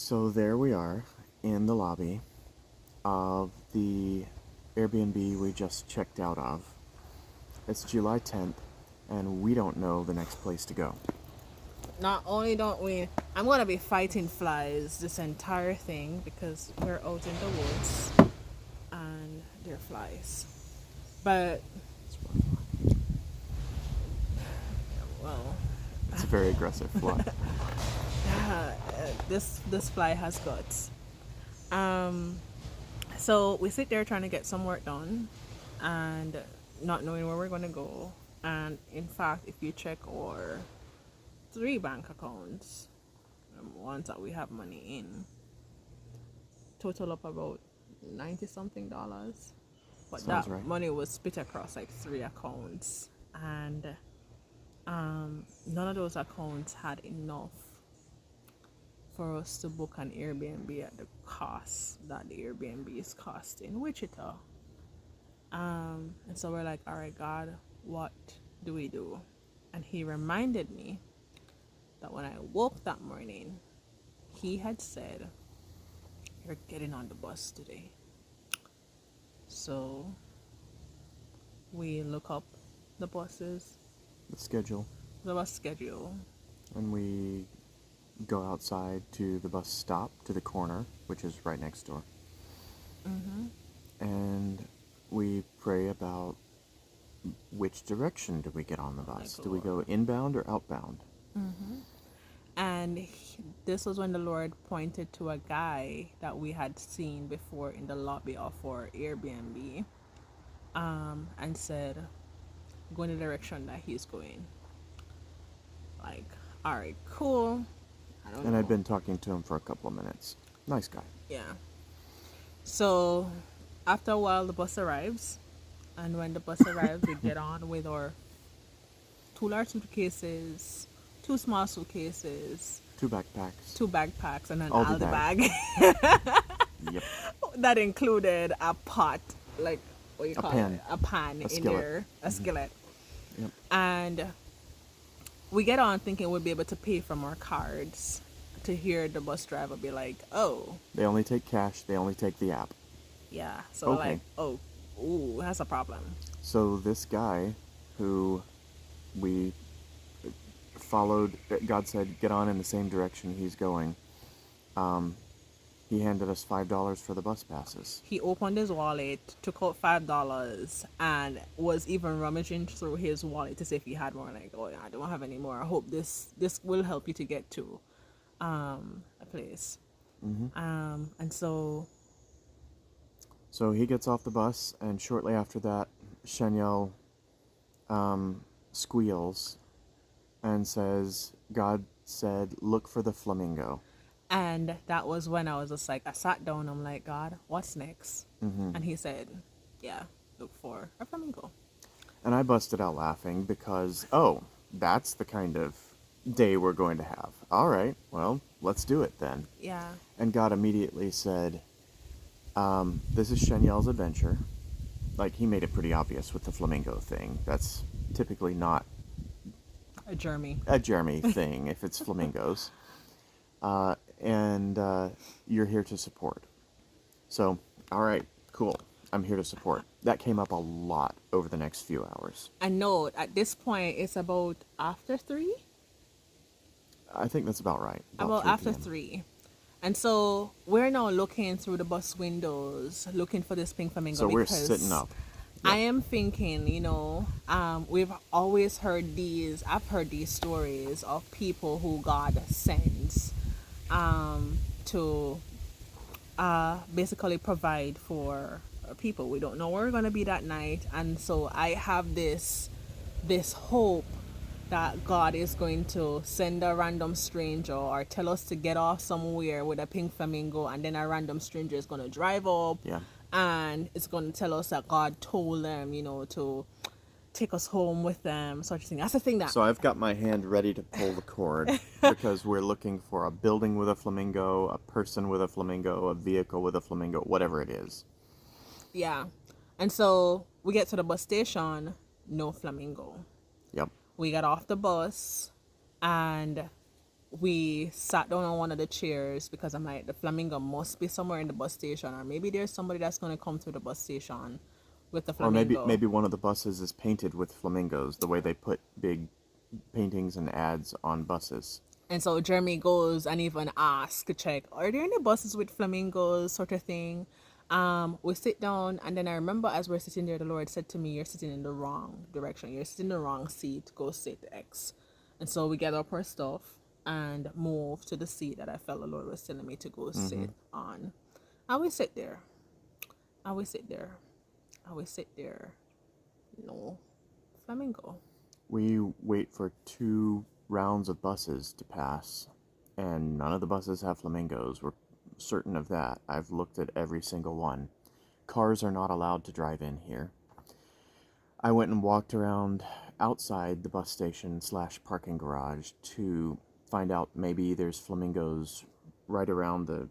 So there we are in the lobby of the Airbnb we just checked out of. It's July 10th, and we don't know the next place to go. Not only don't we, I'm gonna be fighting flies this entire thing because we're out in the woods and they're flies. But well, It's a very aggressive fly. this fly has guts. Um, so we sit there trying to get some work done, and not knowing where we're gonna go. And in fact, if you check our three bank accounts, ones that we have money in, total up about 90 something dollars. But Sounds that right. money was split across like three accounts, and none of those accounts had enough for us to book an Airbnb at the cost that the Airbnb is costing in Wichita. And so we're like, all right, God, what do we do? And he reminded me that when I woke that morning, he had said, you're getting on the bus today. So we look up the buses, The schedule. the bus schedule. And we go outside to the bus stop, to the corner, which is right next door. And we pray about which direction do we get on the bus? Like, Do we go Lord. inbound or outbound? And this was when the Lord pointed to a guy that we had seen before in the lobby of our Airbnb, and said, go in the direction that he's going. Like, all right, cool. I don't And know. I'd been talking to him for a couple of minutes. Nice guy. Yeah. So after a while, the bus arrives. And when the bus arrives, we get on with our two large suitcases, two small suitcases, 2 backpacks. two backpacks, and an Aldi Aldi bag. bag. Yep. That included a pot, like what you A call pan. it, a pan A in skillet. there, a skillet, Yep. and we get on thinking we'll be able to pay from our cards. To hear the bus driver be like, "Oh, They only take cash. They only take the app. yeah," so we're Okay. like, "Oh, ooh, that's a problem." So this guy who we followed, God said, get on in the same direction he's going. He handed us $5 for the bus passes. He opened his wallet, took out $5, and was even rummaging through his wallet to see if he had more. Like, oh yeah, I don't have any more. I hope this will help you to get to a place. And so So he gets off the bus, and shortly after that, Shaniel squeals and says, God said, look for the flamingo. and that was when I was just like, I sat down. I'm like, God, what's next? And he said, yeah, look for a flamingo. And I busted out laughing because, oh, that's the kind of day we're going to have. All right, well, let's do it then. Yeah. And God immediately said, this is Shaniel's adventure. Like, he made it pretty obvious with the flamingo thing. That's typically not A Jeremy. a Jeremy thing if it's flamingos. And you're here to support. So, all right, cool. I'm here to support. That came up a lot over the next few hours. I know at this point it's about after 3. I think that's about right. About 3 after p.m. 3. And so we're now looking through the bus windows, looking for this pink flamingo. So we're because sitting up. I am thinking, we've always heard I've heard these stories of people who God sends to basically provide for people. We don't know where we're going to be that night. And so I have this hope that God is going to send a random stranger or tell us to get off somewhere with a pink flamingo, and then a random stranger is going to drive up, Yeah. and it's going to tell us that God told them, to take us home with them, sort of thing. That's the thing that So I've got my hand ready to pull the cord because we're looking for a building with a flamingo, a person with a flamingo, a vehicle with a flamingo, whatever it is. yeah. And so we get to the bus station, no flamingo. Yep. We got off the bus, and we sat down on one of the chairs because I'm like, the flamingo must be somewhere in the bus station, or maybe there's somebody that's going to come through the bus station with the Or maybe flamingo. maybe one of the buses is painted with flamingos, the way they put big paintings and ads on buses. And so Jeremy goes and even asks to check, are there any buses with flamingos, sort of thing. We sit down, and then I remember as we're sitting there, the Lord said to me, you're sitting in the wrong direction. You're sitting in the wrong seat. Go sit X. And so we get up our stuff and move to the seat that I felt the Lord was telling me to go sit on. And we sit there. And we sit there. And we sit there. No flamingo. We wait for 2 rounds of buses to pass, and none of the buses have flamingos. We're certain of that. I've looked at every single one. Cars are not allowed to drive in here. I went and walked around outside the bus station / parking garage to find out maybe there's flamingos right around the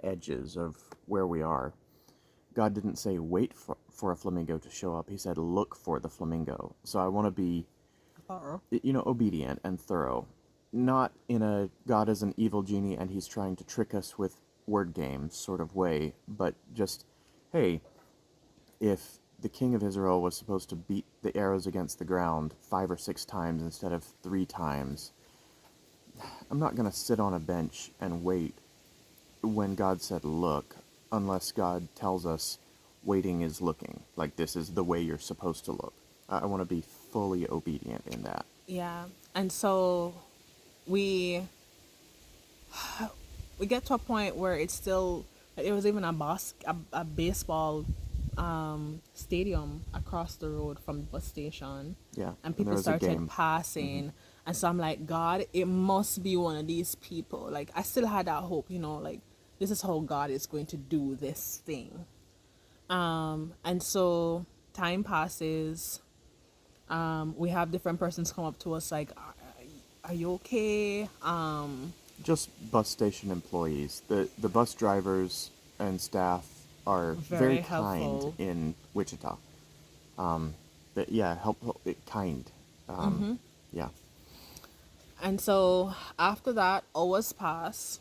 edges of where we are. God didn't say wait for a flamingo to show up. He said look for the flamingo. So I want to be, obedient and thorough. Not in a God is an evil genie and he's trying to trick us with word games sort of way, but just, hey, if the king of Israel was supposed to beat the arrows against the ground 5 or 6 times instead of 3 times, I'm not going to sit on a bench and wait when God said look, unless God tells us waiting is looking. Like, this is the way you're supposed to look. I want to be fully obedient in that. Yeah. And so we we get to a point where it's still, like, there was even a baseball stadium across the road from the bus station. Yeah, And and there people was a started game. passing. And so I'm like, God, it must be one of these people. Like, I still had that hope, like, this is how God is going to do this thing. And so time passes. We have different persons come up to us like, are you okay? Just bus station employees. The bus drivers and staff are Very very kind helpful. in Wichita. Helpful, kind. Yeah. And so after that, hours pass.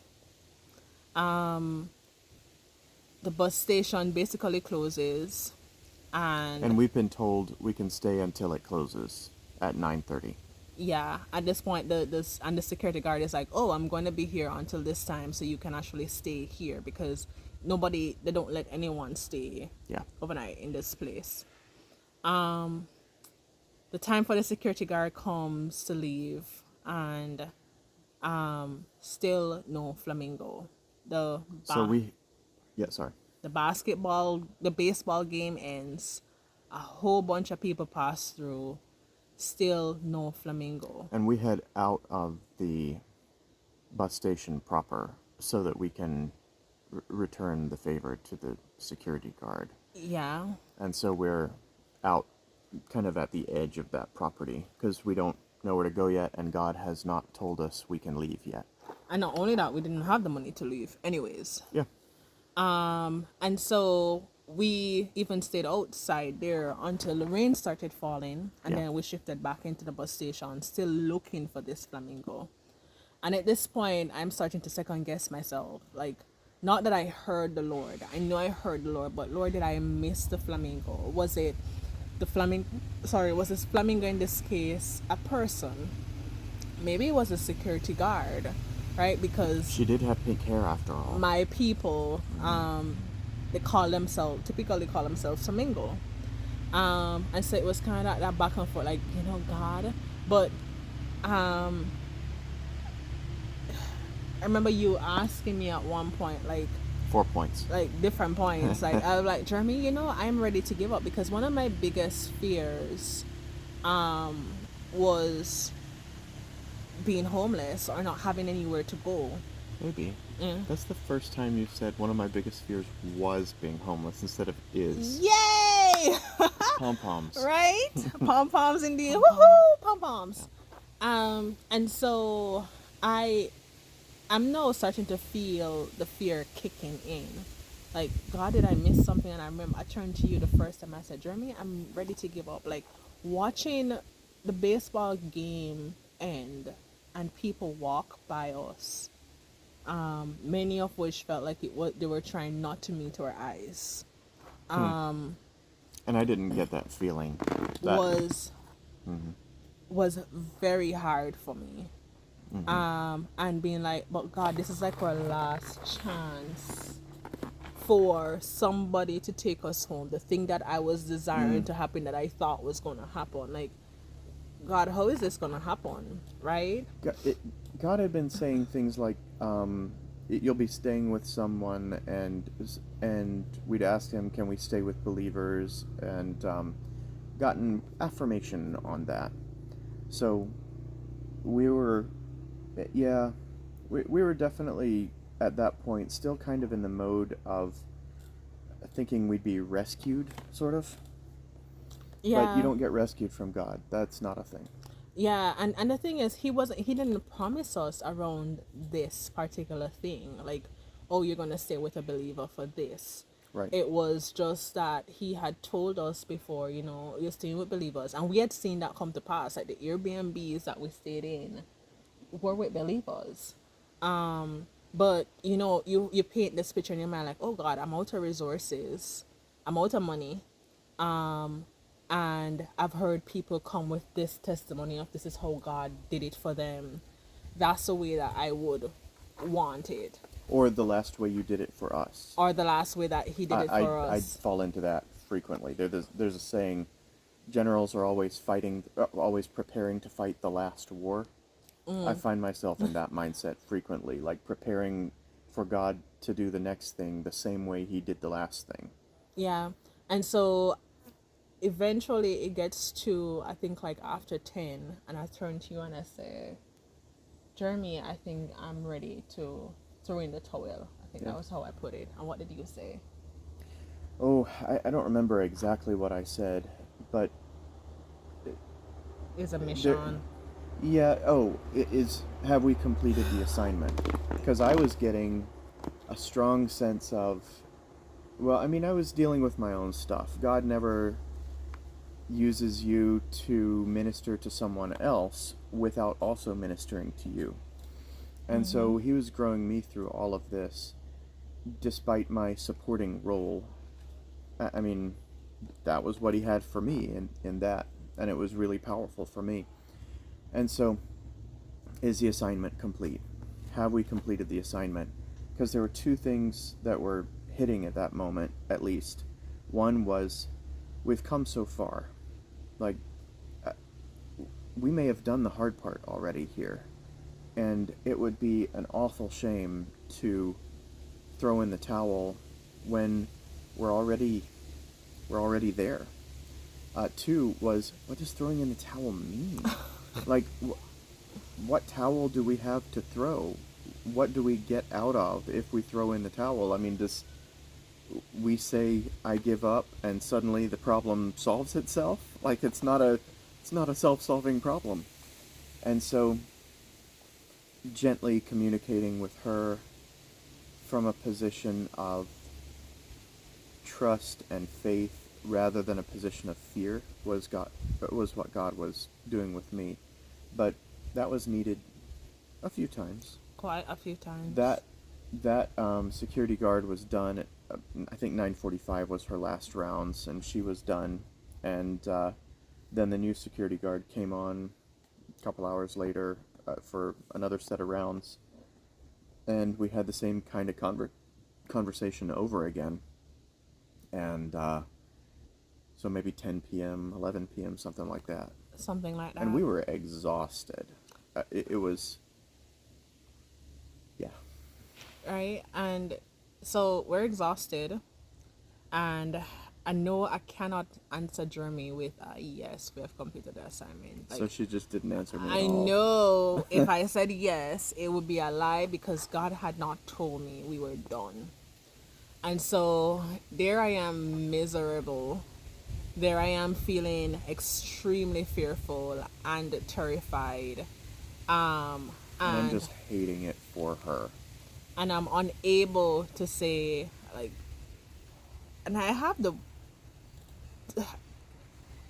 The bus station basically closes, And and we've been told we can stay until it closes at 9:30. yeah, at this point, the security guard is like, "Oh, I'm going to be here until this time, so you can actually stay here because they don't let anyone stay Yeah. overnight in this place." The time for the security guard comes to leave, and still no flamingo. The So sorry. the baseball game ends. A whole bunch of people pass through. Still no flamingo. And we head out of the bus station proper so that we can return the favor to the security guard. Yeah. And so we're out kind of at the edge of that property because we don't know where to go yet, and God has not told us we can leave yet. And not only that, we didn't have the money to leave anyways. Yeah. And so we even stayed outside there until the rain started falling, and Yeah. then we shifted back into the bus station, still looking for this flamingo. And at this point, I'm starting to second guess myself. Like, not that I heard the Lord. I know I heard the Lord, but Lord, did I miss the flamingo? Was it the flamingo? Sorry, was this flamingo in this case a person? Maybe it was a security guard, right? Because She did have pink hair after all. my people, they typically call themselves flamingo. And so it was kind of that back and forth, like, God. But I remember you asking me at one point, 4 points. different points. Like, I was like, Jeremy, I'm ready to give up because one of my biggest fears was being homeless or not having anywhere to go. Maybe. Yeah. That's the first time you've said one of my biggest fears was being homeless instead of is. Yay! Pom-poms. Right? Pom poms indeed. Woohoo! Pom poms. And so I'm now starting to feel the fear kicking in. Like, God, did I miss something? And I remember I turned to you the first time. I said, Jeremy, I'm ready to give up. Like, watching the baseball game end and people walk by us, many of which felt like they were trying not to meet our eyes, And I didn't get that feeling. That. was was very hard for me. Mm-hmm. And being like, but God, this is like our last chance for somebody to take us home. The thing that I was desiring to happen, that I thought was gonna happen. Like, God, how is this gonna happen? Right? God had been saying things like, "You'll be staying with someone," and we'd asked him, "Can we stay with believers?" and gotten affirmation on that. So we were, yeah, we were definitely at that point still kind of in the mode of thinking we'd be rescued, sort of. But you Yeah. don't get rescued from God. That's not a thing. Yeah, and the thing is, he didn't promise us around this particular thing, like, oh, you're gonna stay with a believer for this. Right. It was just that he had told us before, you're staying with believers, and we had seen that come to pass. Like, the Airbnbs that we stayed in were with believers. But you paint this picture in your mind like, oh God, I'm out of resources, I'm out of money, and I've heard people come with this testimony of this is how God did it for them. That's the way that I would want it. Or the last way you did it for us. Or the last way that he did it for I'd us. fall into that frequently. There's a saying, generals are always always preparing to fight the last war. I find myself in that mindset frequently, like preparing for God to do the next thing the same way he did the last thing. Yeah. And so eventually it gets to, I think, like after 10, and I turn to you and I say, Jeremy, I think I'm ready to throw in the towel. I think Yeah. that was how I put it. And what did you say? Oh, I don't remember exactly what I said, but It's a there, mission. yeah, oh, have we completed the assignment? Because I was getting a strong sense of, well, I mean, I was dealing with my own stuff. God never uses you to minister to someone else without also ministering to you. And so he was growing me through all of this, despite my supporting role. I mean, that was what he had for me in that, and it was really powerful for me. And so, is the assignment complete? Have we completed the assignment? Because there were two things that were hitting at that moment, at least. One was, we've come so far. Like, uh, we may have done the hard part already here, and it would be an awful shame to throw in the towel when we're already we're already there. Two was, what does throwing in the towel mean? Like, what towel do we have to throw? What do we get out of if we throw in the towel? I mean, does we say I give up and suddenly the problem solves itself? Like, it's not a self-solving problem. And so gently communicating with her from a position of trust and faith rather than a position of fear was what God was doing with me. But that was needed a few times. Quite a few times. That security guard was done at, I think 9:45 was her last rounds, and she was done. And then the new security guard came on a couple hours later for another set of rounds, and we had the same kind of conversation over again. And so maybe 10 p.m., 11 p.m., something like that. Something like that. And we were exhausted. It was, yeah. Right? And so we're exhausted, and I know I cannot answer Jeremy with yes, we have completed the assignment. So she just didn't answer me at I all. know if I said yes, it would be a lie because God had not told me we were done. And so there I am, miserable. There I am, feeling extremely fearful and terrified. And I'm just hating it for her. And I'm unable to say, like, and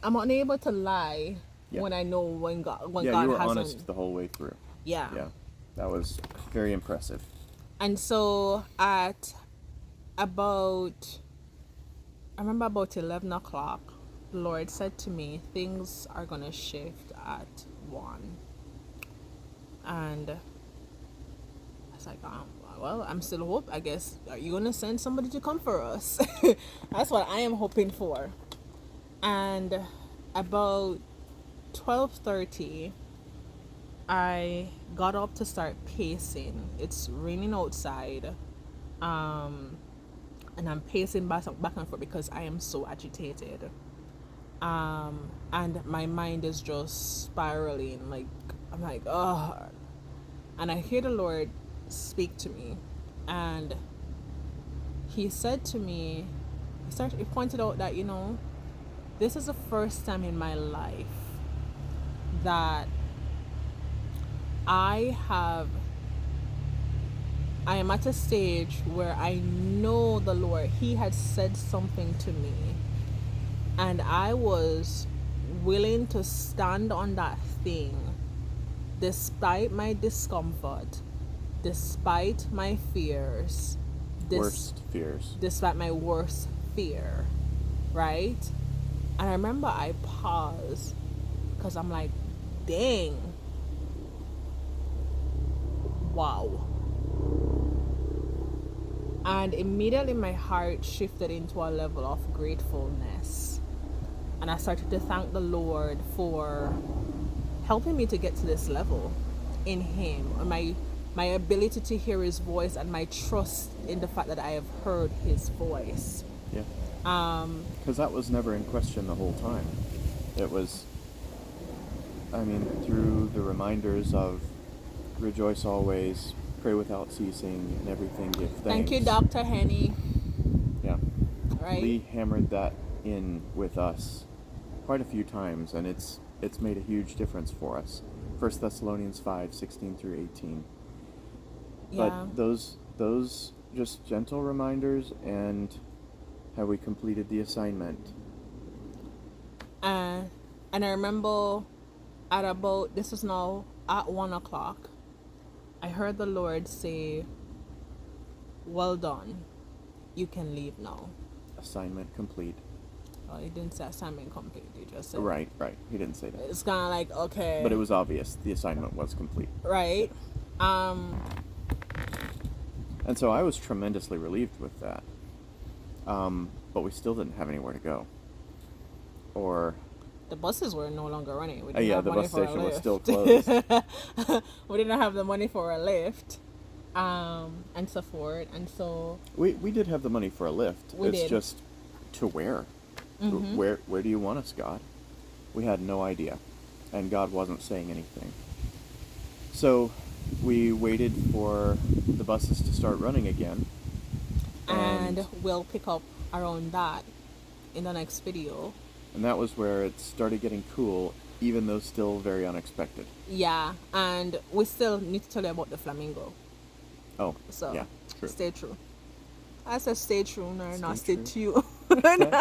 I'm unable to lie Yeah. when I know when Yeah, God you were hasn't. honest the whole way through. Yeah. Yeah, that was very impressive. And so at about, I remember about 11 o'clock, the Lord said to me, things are going to shift at 1. And I was like, well, I'm still hope. I guess, are you going to send somebody to come for us? That's what I am hoping for. And about 12:30, I got up to start pacing. It's raining outside. And I'm pacing back and forth because I am so agitated. And my mind is just spiraling. Like, I'm like, oh. And I hear the Lord speak to me. And he said to me, he pointed out that, this is the first time in my life that I am at a stage where I know the Lord, he had said something to me, and I was willing to stand on that thing despite my discomfort, despite my fears, Worst fears. despite my worst fear, right? And I remember I paused because I'm like, dang, wow. And immediately my heart shifted into a level of gratefulness. And I started to thank the Lord for helping me to get to this level in him, and my ability to hear his voice, and my trust in the fact that I have heard his voice. Yeah. Because that was never in question the whole time. It was, through the reminders of rejoice always, pray without ceasing, and everything give thanks. Thank you, Dr. Henny. Yeah. Right? Lee hammered that in with us quite a few times, and it's made a huge difference for us. 1 Thessalonians 5:16 through 18. Yeah. But those just gentle reminders, and how we completed the assignment. And I remember this is now at 1 o'clock, I heard the Lord say, well done, you can leave now. Assignment complete. Well, he didn't say assignment complete, he just said. Right. He didn't say that. It's kind of like, okay. But it was obvious the assignment was complete. Right. And so I was tremendously relieved with that. But we still didn't have anywhere to go. Or... the buses were no longer running. the bus station was still closed. We didn't have the money for a lift, and so forth. And so... We did have the money for a lift. We did. Just to where? Mm-hmm. Where do you want us, God? We had no idea. And God wasn't saying anything. So we waited for the buses to start running again. And we'll pick up around that in the next video. And that was where it started getting cool, even though still very unexpected. Yeah, and we still need to tell you about the flamingo. Oh, so yeah, true. Stay true. I said stay true, not stay true. tuned.